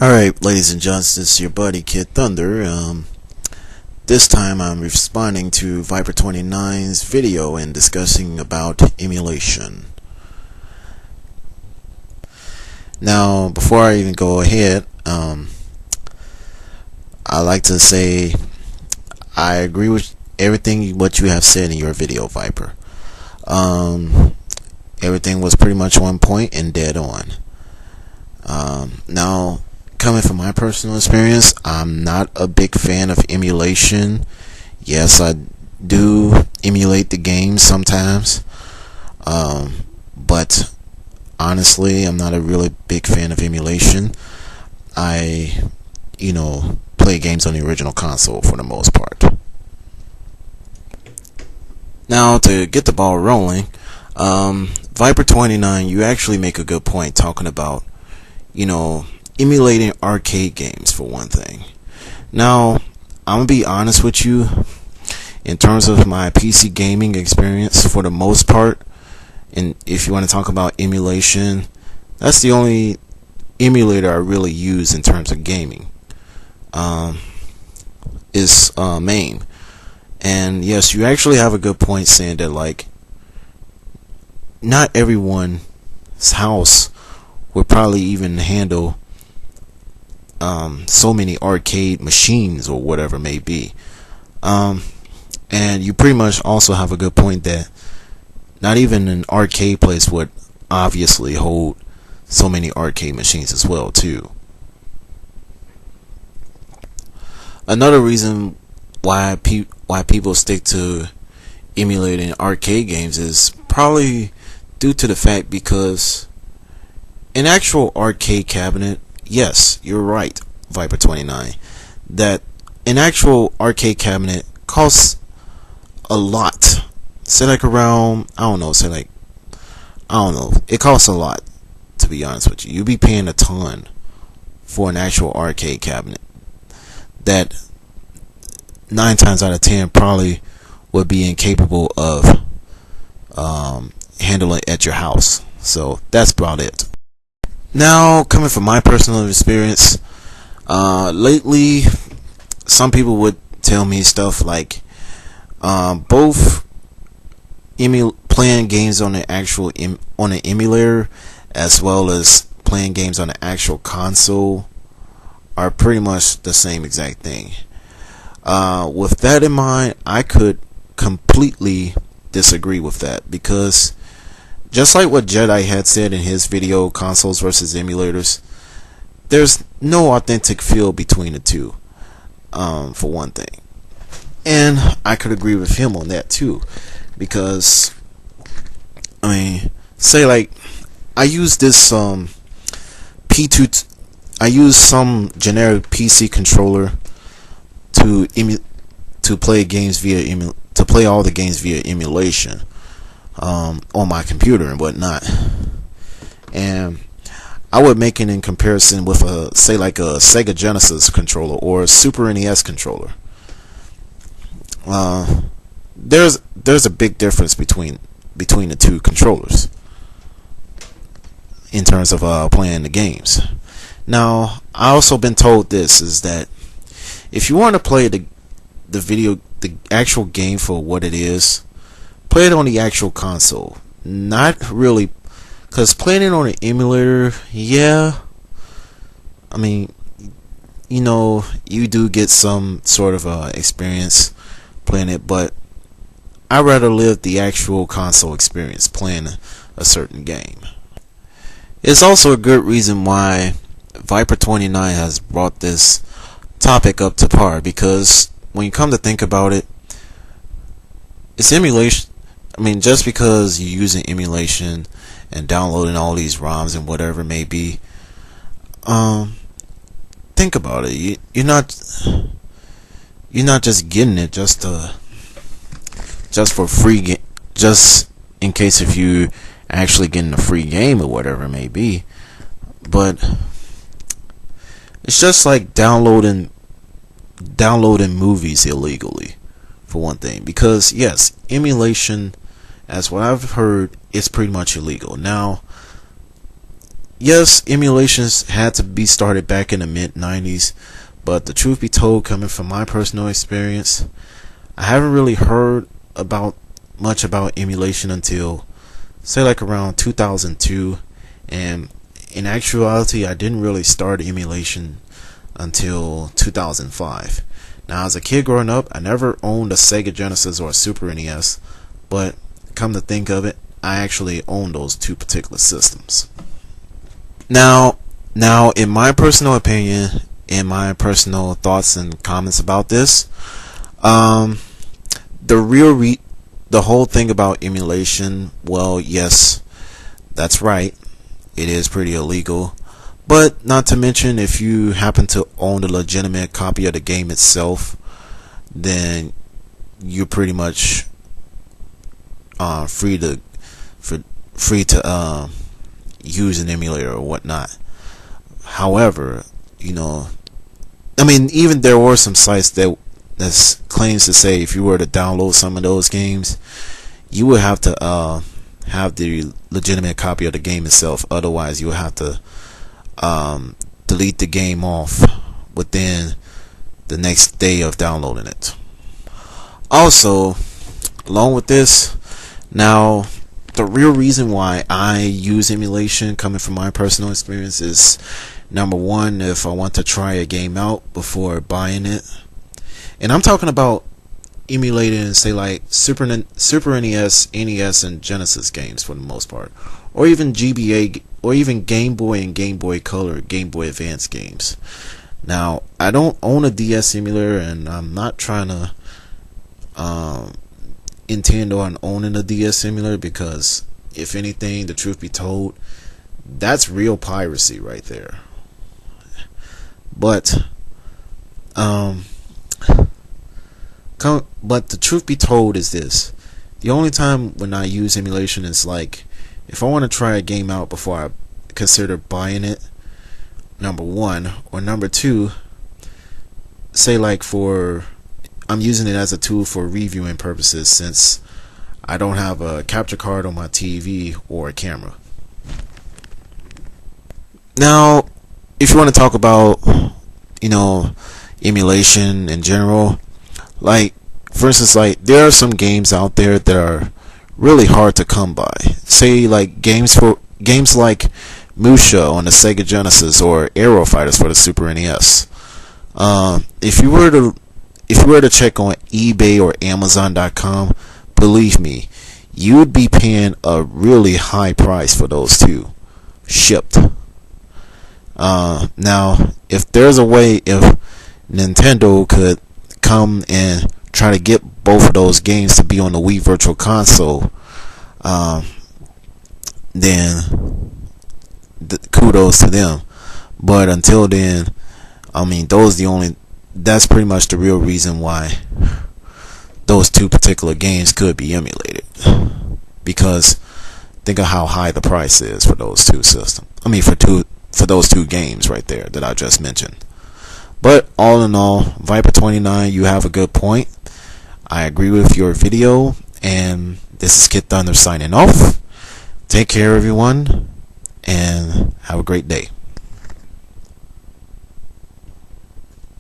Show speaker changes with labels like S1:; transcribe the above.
S1: Alright, ladies and gents, this is your buddy kidThunder. This time I'm responding to Viper29's video and discussing about emulation. Now, before I even go ahead, I like to say I agree with everything what you have said in your video, Viper. Everything was pretty much on point and dead on. Now, coming from my personal experience, I'm not a big fan of emulation. Yes, I do emulate the games sometimes, but honestly, I'm not a really big fan of emulation. I, play games on the original console for the most part. Now, to get the ball rolling, Viper29, you actually make a good point talking about, emulating arcade games for one thing. Now, I'm gonna be honest with you, in terms of my PC gaming experience, for the most part, and if you want to talk about emulation, that's the only emulator I really use in terms of gaming. Is MAME. And yes, you actually have a good point saying that, like, not everyone's house would probably even handle so many arcade machines or whatever it may be. And you pretty much also have a good point that not even an arcade place would obviously hold so many arcade machines as well too. Another reason why people stick to emulating arcade games is probably due to the fact because an actual arcade cabinet, yes, you're right, Viper29, that an actual arcade cabinet costs a lot. Say like around, it costs a lot, to be honest with you. You'll be paying a ton for an actual arcade cabinet that 9 times out of 10 probably would be incapable of handling at your house. So that's about it. Now, coming from my personal experience, lately, some people would tell me stuff like both playing games on the actual on an emulator as well as playing games on the actual console are pretty much the same exact thing. With that in mind, I could completely disagree with that, because just like what Jedi had said in his video, consoles versus emulators, there's no authentic feel between the two, for one thing. And I could agree with him on that too, because say like I use this P2, I use some generic PC controller to play games via to play all the games via emulation on my computer and whatnot. And I would make it in comparison with say like a Sega Genesis controller or a Super NES controller. There's a big difference between the two controllers in terms of playing the games. Now, I also been told this is that if you want to play the actual game for what it is, play it on the actual console. Not really, because playing it on an emulator, yeah, you do get some sort of experience playing it, but I'd rather live the actual console experience playing a certain game. It's also a good reason why Viper29 has brought this topic up to par, because when you come to think about it, it's emulation. Just because you're using emulation and downloading all these ROMs and whatever it may be, think about it. You're not just getting it just for free, just in case if you actually getting a free game or whatever it may be. But it's just like downloading movies illegally, for one thing, because yes, emulation, as what I've heard, is pretty much illegal. Now, yes, emulations had to be started back in the mid 90s, but the truth be told, coming from my personal experience, I haven't really heard about much about emulation until say like around 2002, and in actuality I didn't really start emulation until 2005. Now, as a kid growing up, I never owned a Sega Genesis or a Super NES, but come to think of it, I actually own those two particular systems. Now, in my personal opinion, in my personal thoughts and comments about this, um, the whole thing about emulation, well, yes, that's right, it is pretty illegal. But not to mention, if you happen to own a legitimate copy of the game itself, then you're pretty much free to use an emulator or whatnot. However, I mean, even there were some sites that claims to say if you were to download some of those games, you would have to have the legitimate copy of the game itself. Otherwise, you would have to delete the game off within the next day of downloading it. Also, along with this, now the real reason why I use emulation, coming from my personal experience, is number one, if I want to try a game out before buying it, and I'm talking about emulating, say like Super NES, NES, and Genesis games for the most part, or even GBA, or even Game Boy and Game Boy Color, Game Boy Advance games. Now, I don't own a DS emulator, and I'm not trying to intend on owning a DS emulator, because if anything, the truth be told, that's real piracy right there. But but the truth be told is this: the only time when I use emulation is like if I want to try a game out before I consider buying it, number one, or number two, say like I'm using it as a tool for reviewing purposes, since I don't have a capture card on my TV or a camera. Now, if you want to talk about, emulation in general, like, for instance, like, there are some games out there that are really hard to come by. Say, like, games like Musha on the Sega Genesis, or Aero Fighters for the Super NES. If you were to check on eBay or Amazon.com, believe me, you would be paying a really high price for those two shipped. Now, if there's a way, if Nintendo could come and try to get both of those games to be on the Wii Virtual Console, then kudos to them. But until then, I mean, that's pretty much the real reason why those two particular games could be emulated, because think of how high the price is for those two systems. I mean, for those two games right there that I just mentioned. But all in all, Viper29, you have a good point. I agree with your video, and this is kidThunder signing off. Take care, everyone, and have a great day.